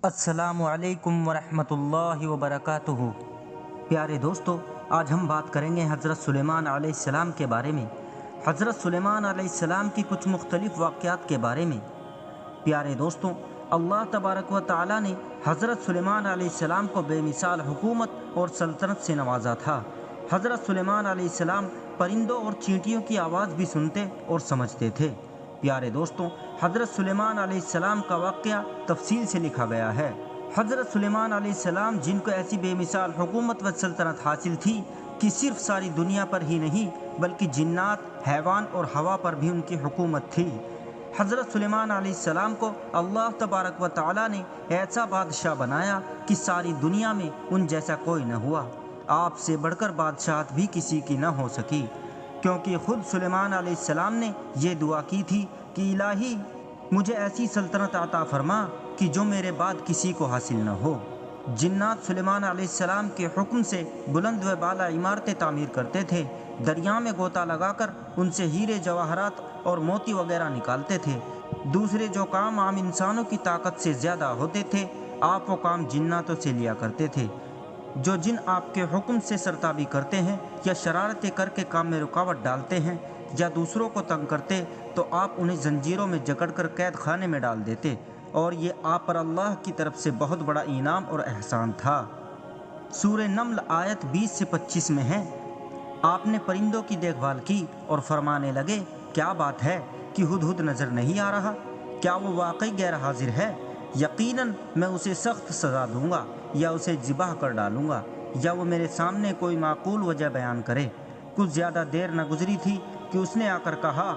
السلام علیکم ورحمۃ اللہ وبرکاتہ۔ پیارے دوستو، آج ہم بات کریں گے حضرت سلیمان علیہ السلام کے بارے میں، حضرت سلیمان علیہ السلام کی کچھ مختلف واقعات کے بارے میں۔ پیارے دوستوں، اللہ تبارک و تعالی نے حضرت سلیمان علیہ السلام کو بے مثال حکومت اور سلطنت سے نوازا تھا۔ حضرت سلیمان علیہ السلام پرندوں اور چینٹیوں کی آواز بھی سنتے اور سمجھتے تھے۔ پیارے دوستوں، حضرت سلیمان علیہ السلام کا واقعہ تفصیل سے لکھا گیا ہے۔ حضرت سلیمان علیہ السلام، جن کو ایسی بے مثال حکومت و سلطنت حاصل تھی کہ صرف ساری دنیا پر ہی نہیں بلکہ جنات، حیوان اور ہوا پر بھی ان کی حکومت تھی۔ حضرت سلیمان علیہ السلام کو اللہ تبارک و تعالی نے ایسا بادشاہ بنایا کہ ساری دنیا میں ان جیسا کوئی نہ ہوا۔ آپ سے بڑھ کر بادشاہت بھی کسی کی نہ ہو سکی، کیونکہ خود سلیمان علیہ السلام نے یہ دعا کی تھی کہ الہی، مجھے ایسی سلطنت عطا فرما کہ جو میرے بعد کسی کو حاصل نہ ہو۔ جنات سلیمان علیہ السلام کے حکم سے بلند و بالا عمارتیں تعمیر کرتے تھے، دریا میں غوطہ لگا کر ان سے ہیرے جواہرات اور موتی وغیرہ نکالتے تھے۔ دوسرے جو کام عام انسانوں کی طاقت سے زیادہ ہوتے تھے، آپ وہ کام جناتوں سے لیا کرتے تھے۔ جو جن آپ کے حکم سے سرتابی کرتے ہیں یا شرارتیں کر کے کام میں رکاوٹ ڈالتے ہیں یا دوسروں کو تنگ کرتے، تو آپ انہیں زنجیروں میں جکڑ کر قید خانے میں ڈال دیتے، اور یہ آپ پر اللہ کی طرف سے بہت بڑا انعام اور احسان تھا۔ سورہ نمل آیت 20 سے 25 میں ہے، آپ نے پرندوں کی دیکھ بھال کی اور فرمانے لگے، کیا بات ہے کہ ہدہد نظر نہیں آ رہا؟ کیا وہ واقعی غیر حاضر ہے؟ یقیناً میں اسے سخت سزا دوں گا، یا اسے ذبح کر ڈالوں گا، یا وہ میرے سامنے کوئی معقول وجہ بیان کرے۔ کچھ زیادہ دیر نہ گزری تھی کہ اس نے آ کر کہا،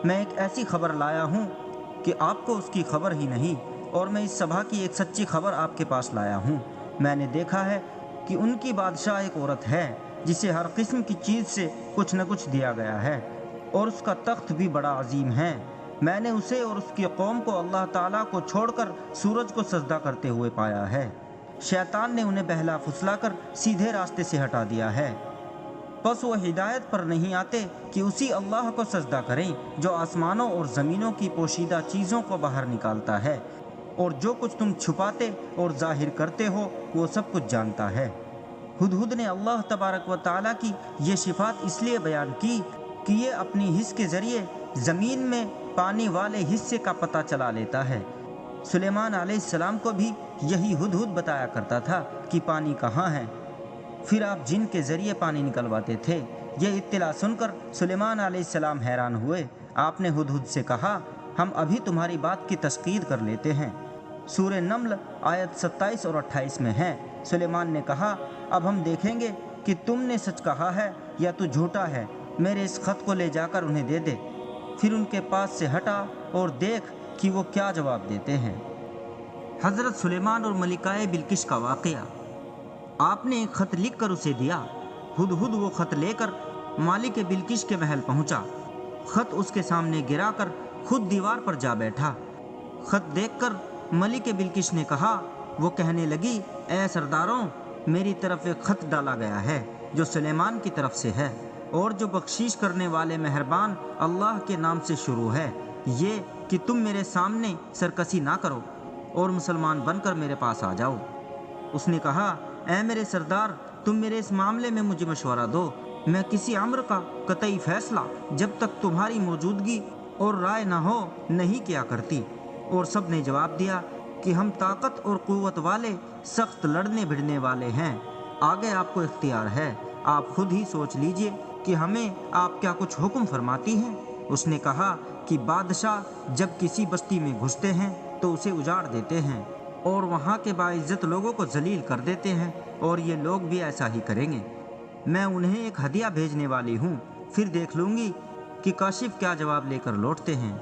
میں ایک ایسی خبر لایا ہوں کہ آپ کو اس کی خبر ہی نہیں، اور میں اس سبھا کی ایک سچی خبر آپ کے پاس لایا ہوں۔ میں نے دیکھا ہے کہ ان کی بادشاہ ایک عورت ہے جسے ہر قسم کی چیز سے کچھ نہ کچھ دیا گیا ہے، اور اس کا تخت بھی بڑا عظیم ہے۔ میں نے اسے اور اس کی قوم کو اللہ تعالیٰ کو چھوڑ کر سورج کو سجدہ کرتے ہوئے پایا ہے۔ شیطان نے انہیں بہلا پھسلا کر سیدھے راستے سے ہٹا دیا ہے، پس وہ ہدایت پر نہیں آتے کہ اسی اللہ کو سجدہ کریں جو آسمانوں اور زمینوں کی پوشیدہ چیزوں کو باہر نکالتا ہے، اور جو کچھ تم چھپاتے اور ظاہر کرتے ہو وہ سب کچھ جانتا ہے۔ ہدہد نے اللہ تبارک و تعالیٰ کی یہ صفات اس لیے بیان کی کہ یہ اپنی حس کے ذریعے زمین میں پانی والے حصے کا پتہ چلا لیتا ہے۔ سلیمان علیہ السلام کو بھی یہی ہدہد بتایا کرتا تھا کہ پانی کہاں ہے، پھر آپ جن کے ذریعے پانی نکلواتے تھے۔ یہ اطلاع سن کر سلیمان علیہ السلام حیران ہوئے۔ آپ نے ہدہد سے کہا، ہم ابھی تمہاری بات کی تسقید کر لیتے ہیں۔ سورہ نمل آیت 27 اور 28 میں ہے، سلیمان نے کہا، اب ہم دیکھیں گے کہ تم نے سچ کہا ہے یا تو جھوٹا ہے۔ میرے اس خط کو لے جا کر انہیں دے دے۔ پھر ان کے پاس سے ہٹا اور دیکھ کہ وہ کیا جواب دیتے ہیں۔ حضرت سلیمان اور ملکہ بلقیس کا واقعہ۔ آپ نے ایک خط لکھ کر اسے دیا۔ ہدہد وہ خط لے کر مالک بلقیس کے محل پہنچا۔ خط اس کے سامنے گرا کر خود دیوار پر جا بیٹھا۔ خط دیکھ کر ملک بلقیس نے کہا، وہ کہنے لگی، اے سرداروں، میری طرف ایک خط ڈالا گیا ہے جو سلیمان کی طرف سے ہے، اور جو بخشش کرنے والے مہربان اللہ کے نام سے شروع ہے، یہ کہ تم میرے سامنے سرکشی نہ کرو اور مسلمان بن کر میرے پاس آ جاؤ۔ اس نے کہا، اے میرے سردار، تم میرے اس معاملے میں مجھے مشورہ دو۔ میں کسی امر کا قطعی فیصلہ جب تک تمہاری موجودگی اور رائے نہ ہو نہیں کیا کرتی۔ اور سب نے جواب دیا کہ ہم طاقت اور قوت والے، سخت لڑنے بھڑنے والے ہیں، آگے آپ کو اختیار ہے، آپ خود ہی سوچ لیجئے کہ ہمیں آپ کیا کچھ حکم فرماتی ہیں۔ اس نے کہا کہ بادشاہ جب کسی بستی میں گھستے ہیں تو اسے اجاڑ دیتے ہیں اور وہاں کے باعزت لوگوں کو ذلیل کر دیتے ہیں، اور یہ لوگ بھی ایسا ہی کریں گے۔ میں انہیں ایک ہدیہ بھیجنے والی ہوں، پھر دیکھ لوں گی کہ کاشف کیا جواب لے کر لوٹتے ہیں۔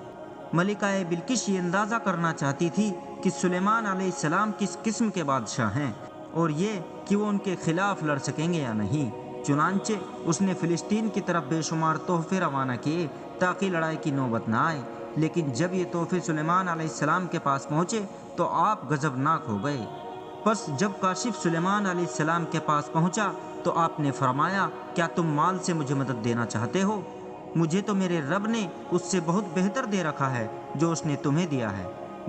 ملکہ بلقیس یہ اندازہ کرنا چاہتی تھی کہ سلیمان علیہ السلام کس قسم کے بادشاہ ہیں، اور یہ کہ وہ ان کے خلاف لڑ سکیں گے یا نہیں۔ چنانچہ اس نے فلسطین کی طرف بے شمار تحفے روانہ کیے تاکہ لڑائی کی نوبت نہ آئے، لیکن جب یہ تحفے سلیمان علیہ السلام کے پاس پہنچے تو آپ غضبناک ہو گئے۔ پس جب کاشف سلیمان علیہ السلام کے پاس پہنچا تو آپ نے فرمایا، کیا تم مال سے مجھے مدد دینا چاہتے ہو؟ مجھے تو میرے رب نے اس سے بہت بہتر دے رکھا ہے جو اس نے تمہیں دیا ہے۔